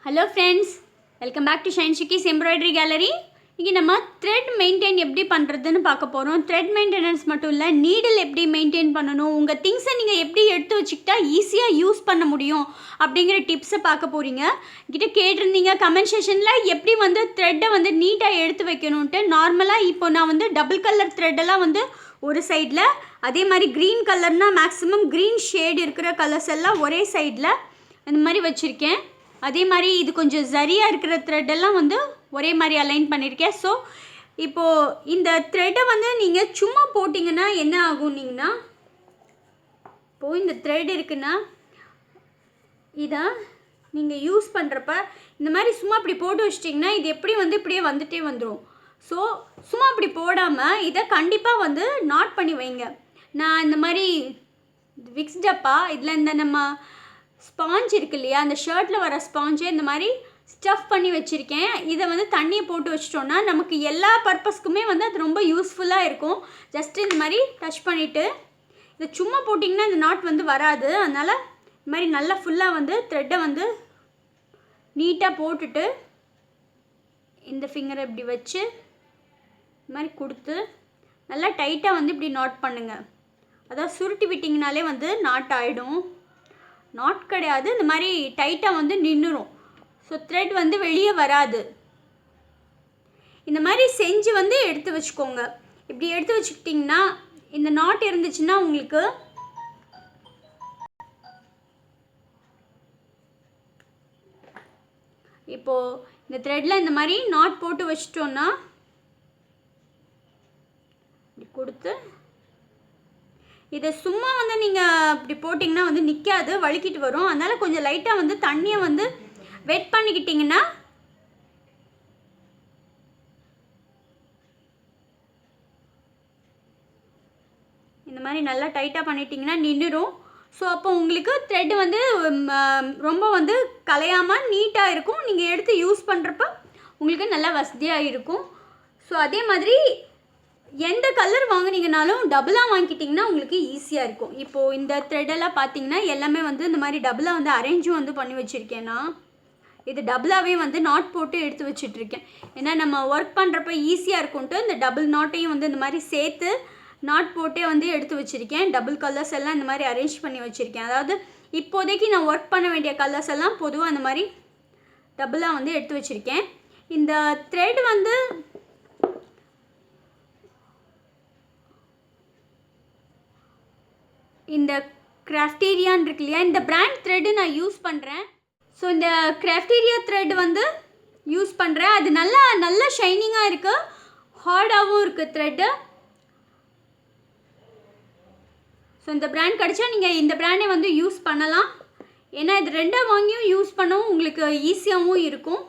Hello friends, welcome back to Shine Shikki's Embroidery Gallery. இங்கே நம்ம thread maintain எப்படி பண்ணுறதுன்னு பார்க்க போகிறோம். thread maintenance மட்டும் இல்லை, needle எப்படி maintain பண்ணணும், உங்கள் திங்ஸை நீங்கள் எப்படி எடுத்து வச்சுக்கிட்டா ஈஸியாக யூஸ் பண்ண முடியும் அப்படிங்கிற டிப்ஸை பார்க்க போகிறீங்க. கிட்ட கேட்டிருந்தீங்க கமெண்ட் செஷனில் எப்படி வந்து த்ரெட்டை வந்து நீட்டாக எடுத்து வைக்கணுன்ட்டு. நார்மலாக இப்போ நான் வந்து டபுள் கலர் த்ரெட்டெல்லாம் வந்து ஒரு சைடில், அதே மாதிரி க்ரீன் கலர்னால் மேக்ஸிமம் க்ரீன் ஷேடு இருக்கிற கலர்ஸ் எல்லாம் ஒரே சைடில் இந்த மாதிரி வச்சுருக்கேன். அதே மாதிரி இது கொஞ்சம் சரியாக இருக்கிற த்ரெட்டெல்லாம் வந்து ஒரே மாதிரி அலைன் பண்ணியிருக்கேன். ஸோ இப்போது இந்த த்ரெட்டை வந்து நீங்கள் சும்மா போட்டிங்கன்னா என்ன ஆகும்னிங்கன்னா, இப்போது இந்த த்ரெட் இருக்குன்னா இதை நீங்கள் யூஸ் பண்ணுறப்ப இந்த மாதிரி சும்மா இப்படி போட்டு வச்சிட்டிங்கன்னா இது எப்படி வந்து இப்படியே வந்துகிட்டே வந்துடும். ஸோ சும்மா அப்படி போடாமல் இதை கண்டிப்பாக வந்து நாட் பண்ணி வைங்க. நான் இந்த மாதிரி விக்ஸ் டப்பா இதில் இந்த நம்ம ஸ்பாஞ்ச் இருக்கு இல்லையா, அந்த ஷர்ட்டில் வர ஸ்பாஞ்சை இந்த மாதிரி ஸ்டஃப் பண்ணி வச்சுருக்கேன். இதை வந்து தண்ணியை போட்டு வச்சிட்டோன்னா நமக்கு எல்லா பர்பஸ்க்குமே வந்து அது ரொம்ப யூஸ்ஃபுல்லாக இருக்கும். ஜஸ்ட்டு இந்த மாதிரி டச் பண்ணிவிட்டு இதை சும்மா போட்டிங்கன்னா இந்த நாட் வந்து வராது. அதனால் இந்த மாதிரி நல்லா ஃபுல்லாக வந்து த்ரெட்டை வந்து நீட்டாக போட்டுட்டு இந்த ஃபிங்கரை இப்படி வச்சு இந்த மாதிரி கொடுத்து நல்லா டைட்டாக வந்து இப்படி நாட் பண்ணுங்கள். அதாவது சுருட்டி விட்டிங்கனாலே வந்து நாட் ஆகிடும். நாட் கிடையாது, இந்த மாதிரி டைட்டாக வந்து நின்றுடும். ஸோ த்ரெட் வந்து வெளியே வராது. இந்த மாதிரி செஞ்சு வந்து எடுத்து வச்சுக்கோங்க. இப்படி எடுத்து வச்சுக்கிட்டிங்கன்னா இந்த நாட் இருந்துச்சுன்னா உங்களுக்கு இப்போது இந்த த்ரெட்டில் இந்த மாதிரி நாட் போட்டு வச்சிட்டோன்னா இப்படி கொடுத்து இதை சும்மா வந்து நீங்கள் இப்படி போட்டிங்கன்னா வந்து நிற்காது, வழுக்கிட்டு வரும். அதனால் கொஞ்சம் லைட்டாக வந்து தண்ணியை வந்து வெட் பண்ணிக்கிட்டிங்கன்னா இந்த மாதிரி நல்லா டைட்டாக பண்ணிட்டிங்கன்னா நின்றுடும். ஸோ அப்போ உங்களுக்கு த்ரெட் வந்து ரொம்ப வந்து கலையாமல் நீட்டாக இருக்கும். நீங்கள் எடுத்து யூஸ் பண்ணுறப்ப உங்களுக்கு நல்லா வசதியாக இருக்கும். ஸோ அதே மாதிரி எந்த கலர் வாங்கினீங்கனாலும் டபுளாக வாங்கிக்கிட்டிங்கன்னா உங்களுக்கு ஈஸியாக இருக்கும். இப்போது இந்த த்ரெட்டெல்லாம் பார்த்தீங்கன்னா எல்லாமே வந்து இந்த மாதிரி டபுளாக வந்து அரேஞ்சும் வந்து பண்ணி வச்சுருக்கேன்னா இது டபுளாகவே வந்து நாட் போட்டு எடுத்து வச்சிட்ருக்கேன். ஏன்னா நம்ம ஒர்க் பண்ணுறப்ப ஈஸியாக இருக்கும்ட்டு இந்த டபுள் நாட்டையும் வந்து இந்த மாதிரி சேர்த்து நாட் போட்டே வந்து எடுத்து வச்சுருக்கேன். டபுள் கலர்ஸ் எல்லாம் இந்த மாதிரி அரேஞ்ச் பண்ணி வச்சுருக்கேன். அதாவது இப்போதைக்கு நான் ஒர்க் பண்ண வேண்டிய கலர்ஸ் எல்லாம் பொதுவாக அந்த மாதிரி டபுளாக வந்து எடுத்து வச்சுருக்கேன். இந்த த்ரெட் வந்து இந்த கிராஃப்டீரியான்னு இருக்கு இல்லையா, இந்த பிராண்ட் த்ரெட்டு நான் யூஸ் பண்ணுறேன். ஸோ இந்த கிராஃப்டீரியா த்ரெட் வந்து யூஸ் பண்ணுறேன். அது நல்லா ஷைனிங்காக இருக்குது, ஹார்டாகவும் இருக்குது த்ரெட்டு. ஸோ இந்த பிராண்ட் கிடச்சா நீங்கள் இந்த பிராண்டை வந்து யூஸ் பண்ணலாம். ஏன்னா இது ரெண்டாக வாங்கியும் யூஸ் பண்ணவும் உங்களுக்கு ஈஸியாகவும் இருக்கும்.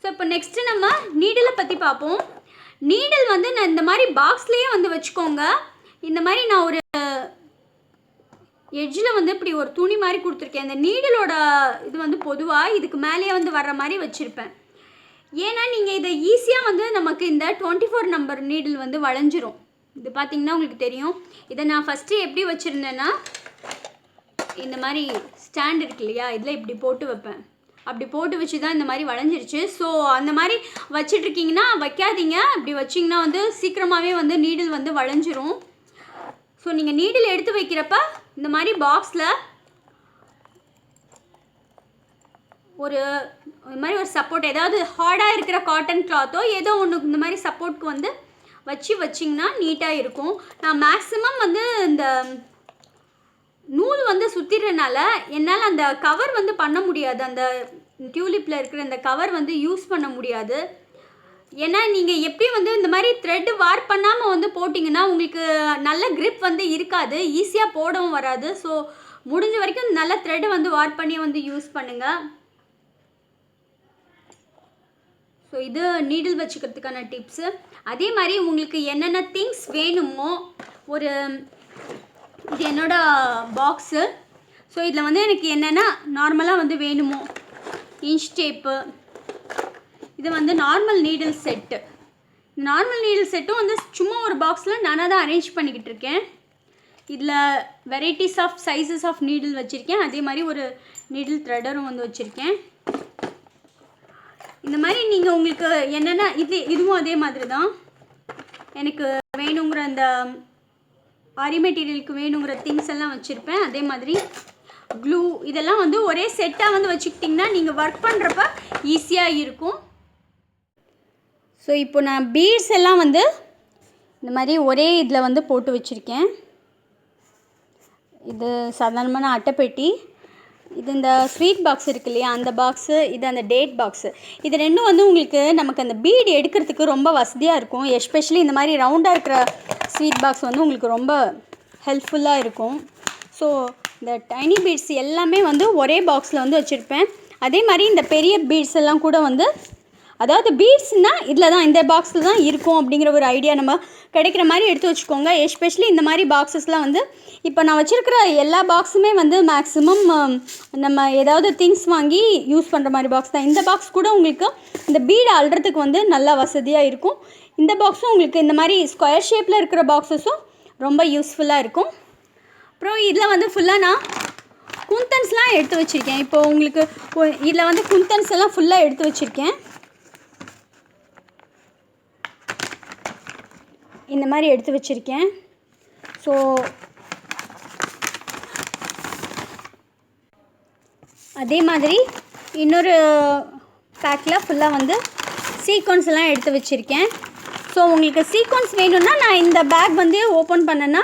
ஸோ இப்போ நெக்ஸ்ட்டு நம்ம நீடிலை பற்றி பார்ப்போம். நீடில் வந்து நான் இந்த மாதிரி பாக்ஸ்லேயே வந்து வச்சுக்கோங்க. இந்த மாதிரி நான் ஒரு எட்ஜில் வந்து இப்படி ஒரு துணி மாதிரி கொடுத்துருக்கேன். இந்த நீடிலோட இது வந்து பொதுவாக இதுக்கு மேலேயே வந்து வர்ற மாதிரி வச்சுருப்பேன். ஏன்னா நீங்கள் இதை ஈஸியாக வந்து நமக்கு இந்த 24 நம்பர் நீடில் வந்து வளைஞ்சிரும். இது பார்த்திங்கன்னா உங்களுக்கு தெரியும். இதை நான் ஃபஸ்ட்டு எப்படி வச்சுருந்தேன்னா இந்த மாதிரி ஸ்டாண்ட் இருக்கு இல்லையா, இதில் இப்படி போட்டு வைப்பேன். அப்படி போட்டு வச்சு தான் இந்த மாதிரி வளைஞ்சிருச்சு. ஸோ அந்த மாதிரி வச்சிட்ருக்கீங்கன்னா வைக்காதீங்க. இப்படி வச்சிங்கன்னா வந்து சீக்கிரமாகவே வந்து நீடில் வந்து வளைஞ்சிரும். ஸோ நீங்கள் நீடில் எடுத்து வைக்கிறப்ப இந்த மாதிரி பாக்ஸில் ஒரு மாதிரி ஒரு சப்போர்ட், ஏதாவது ஹார்டாக இருக்கிற காட்டன் கிளாத்தோ ஏதோ ஒன்று இந்த மாதிரி சப்போர்ட்க்கு வந்து வச்சிங்கன்னா நீட்டாக இருக்கும். நான் மேக்ஸிமம் வந்து இந்த நூல் வந்து சுற்றிடுறதுனால என்னால் அந்த கவர் வந்து பண்ண முடியாது. அந்த டியூலிப்பில் இருக்கிற இந்த கவர் வந்து யூஸ் பண்ண முடியாது. ஏன்னா நீங்கள் எப்படி வந்து இந்த மாதிரி த்ரெட்டு வார்ப் பண்ணாமல் வந்து போட்டிங்கன்னா உங்களுக்கு நல்ல க்ரிப் வந்து இருக்காது, ஈஸியாக போடவும் வராது. ஸோ முடிஞ்ச வரைக்கும் நல்ல த்ரெட்டை வந்து வார்ப் பண்ணி வந்து யூஸ் பண்ணுங்கள். ஸோ இது நீடில் வச்சுக்கிறதுக்கான டிப்ஸு. அதே மாதிரி உங்களுக்கு என்னென்ன திங்ஸ் வேணுமோ, ஒரு இது என்னோடய பாக்ஸு. ஸோ இதில் வந்து எனக்கு என்னென்னா நார்மலாக வந்து வேணுமோ, இன்ச் டேப்பு, இது வந்து normal needle set. Normal needle செட்டும் வந்து சும்மா ஒரு பாக்ஸில் நானாக தான் அரேஞ்ச் பண்ணிக்கிட்டு இருக்கேன். இதில் varieties of sizes of needle வச்சுருக்கேன். அதே மாதிரி ஒரு நீடில் த்ரெடரும் வந்து வச்சுருக்கேன். இந்த மாதிரி நீங்கள் உங்களுக்கு என்னென்ன இதுவும் அதே மாதிரி தான். எனக்கு வேணுங்கிற அந்த ஆரி மெட்டீரியலுக்கு வேணுங்கிற திங்ஸ் எல்லாம் வச்சுருப்பேன். அதே மாதிரி க்ளூ இதெல்லாம் வந்து ஒரே செட்டாக வந்து வச்சுக்கிட்டிங்கன்னா நீங்கள் ஒர்க் பண்ணுறப்ப ஈஸியாக இருக்கும். ஸோ இப்போ நான் பீட்ஸ் எல்லாம் வந்து இந்த மாதிரி ஒரே இதில் வந்து போட்டு வச்சுருக்கேன். இது சாதாரணமான அட்டைப்பெட்டி. இது இந்த ஸ்வீட் பாக்ஸ் இருக்கு இல்லையா, அந்த பாக்ஸு, இது அந்த டேட் பாக்ஸு. இது ரெண்டும் வந்து உங்களுக்கு நமக்கு அந்த பீடு எடுக்கிறதுக்கு ரொம்ப வசதியாக இருக்கும். எஸ்பெஷலி இந்த மாதிரி ரவுண்டாக இருக்கிற ஸ்வீட் பாக்ஸ் வந்து உங்களுக்கு ரொம்ப ஹெல்ப்ஃபுல்லாக இருக்கும். ஸோ இந்த டைனி பீட்ஸ் எல்லாமே வந்து ஒரே பாக்ஸில் வந்து வச்சுருப்பேன். அதே மாதிரி இந்த பெரிய பீட்ஸ் எல்லாம் கூட வந்து, அதாவது பீட்ஸ்னால் இதில் தான், இந்த பாக்ஸில் தான் இருக்கும் அப்படிங்கிற ஒரு ஐடியா நம்ம கிடைக்கிற மாதிரி எடுத்து வச்சுக்கோங்க. எஸ்பெஷலி இந்த மாதிரி பாக்ஸஸ்லாம் வந்து இப்போ நான் வச்சுருக்கிற எல்லா பாக்ஸுமே வந்து மேக்ஸிமம் நம்ம ஏதாவது திங்ஸ் வாங்கி யூஸ் பண்ணுற மாதிரி பாக்ஸ் தான். இந்த பாக்ஸ் கூட உங்களுக்கு இந்த பீடு அள்ளுறதுக்கு வந்து நல்லா வசதியாக இருக்கும். இந்த பாக்ஸும் உங்களுக்கு இந்த மாதிரி ஸ்கொயர் ஷேப்பில் இருக்கிற பாக்ஸஸும் ரொம்ப யூஸ்ஃபுல்லாக இருக்கும். அப்புறம் இதில் வந்து ஃபுல்லாக நான் குந்தன்ஸ்லாம் எடுத்து வச்சுருக்கேன். இப்போது உங்களுக்கு இதில் வந்து குந்தன்ஸ் எல்லாம் ஃபுல்லாக எடுத்து வச்சுருக்கேன். இந்த மாதிரி எடுத்து வச்சுருக்கேன். ஸோ அதே மாதிரி இன்னொரு பேக்கில் ஃபுல்லாக வந்து சீக்வன்ஸ் எல்லாம் எடுத்து வச்சுருக்கேன். ஸோ உங்களுக்கு சீக்வன்ஸ் வேணும்னா நான் இந்த பேக் வந்து ஓப்பன் பண்ணேன்னா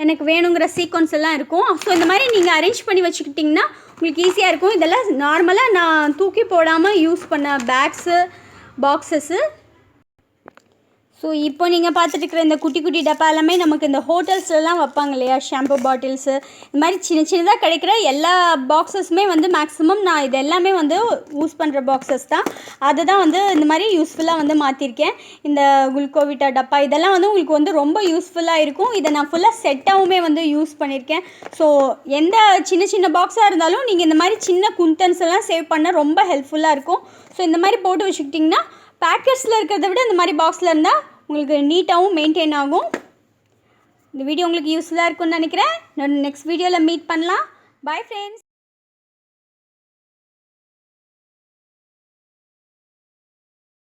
எனக்கு வேணுங்கிற சீக்வன்ஸ் எல்லாம் இருக்கும். ஸோ இந்த மாதிரி நீங்கள் அரேஞ்ச் பண்ணி வச்சுக்கிட்டிங்கன்னா உங்களுக்கு ஈஸியாக இருக்கும். இதெல்லாம் நார்மலாக நான் தூக்கி போடாமல் யூஸ் பண்ண பேக்ஸு, பாக்ஸஸ்ஸு. ஸோ இப்போ நீங்கள் பார்த்துட்டு இருக்கிற இந்த குட்டி குட்டி டப்பா எல்லாமே நமக்கு இந்த ஹோட்டல்ஸ்லாம் வைப்பாங்க இல்லையா, ஷாம்பு பாட்டில்ஸு, இந்த மாதிரி சின்ன சின்னதாக கிடைக்கிற எல்லா பாக்ஸஸுமே வந்து மேக்ஸிமம் நான் இது எல்லாமே வந்து யூஸ் பண்ணுற பாக்ஸஸ் தான். அதை தான் வந்து இந்த மாதிரி யூஸ்ஃபுல்லாக வந்து மாற்றிருக்கேன். இந்த குளுக்கோவிட்டா டப்பா இதெல்லாம் வந்து உங்களுக்கு வந்து ரொம்ப யூஸ்ஃபுல்லாக இருக்கும். இதை நான் ஃபுல்லாக செட்டாகவுமே வந்து யூஸ் பண்ணியிருக்கேன். ஸோ எந்த சின்ன சின்ன பாக்ஸாக இருந்தாலும் நீங்கள் இந்த மாதிரி சின்ன குந்தன்ஸ் எல்லாம் சேவ் பண்ண ரொம்ப ஹெல்ப்ஃபுல்லாக இருக்கும். ஸோ இந்த மாதிரி போட்டு வச்சுக்கிட்டிங்கன்னா பேக்கெட்ஸில் இருக்கிறத விட இந்த மாதிரி பாக்ஸில் இருந்தால் உங்களுக்கு நீட்டாகவும் மெயின்டைன் ஆகும். இந்த வீடியோ உங்களுக்கு யூஸ்ஃபுல்லாக இருக்கும்னு நினைக்கிறேன். நெக்ஸ்ட் வீடியோவில் மீட் பண்ணலாம். Bye friends.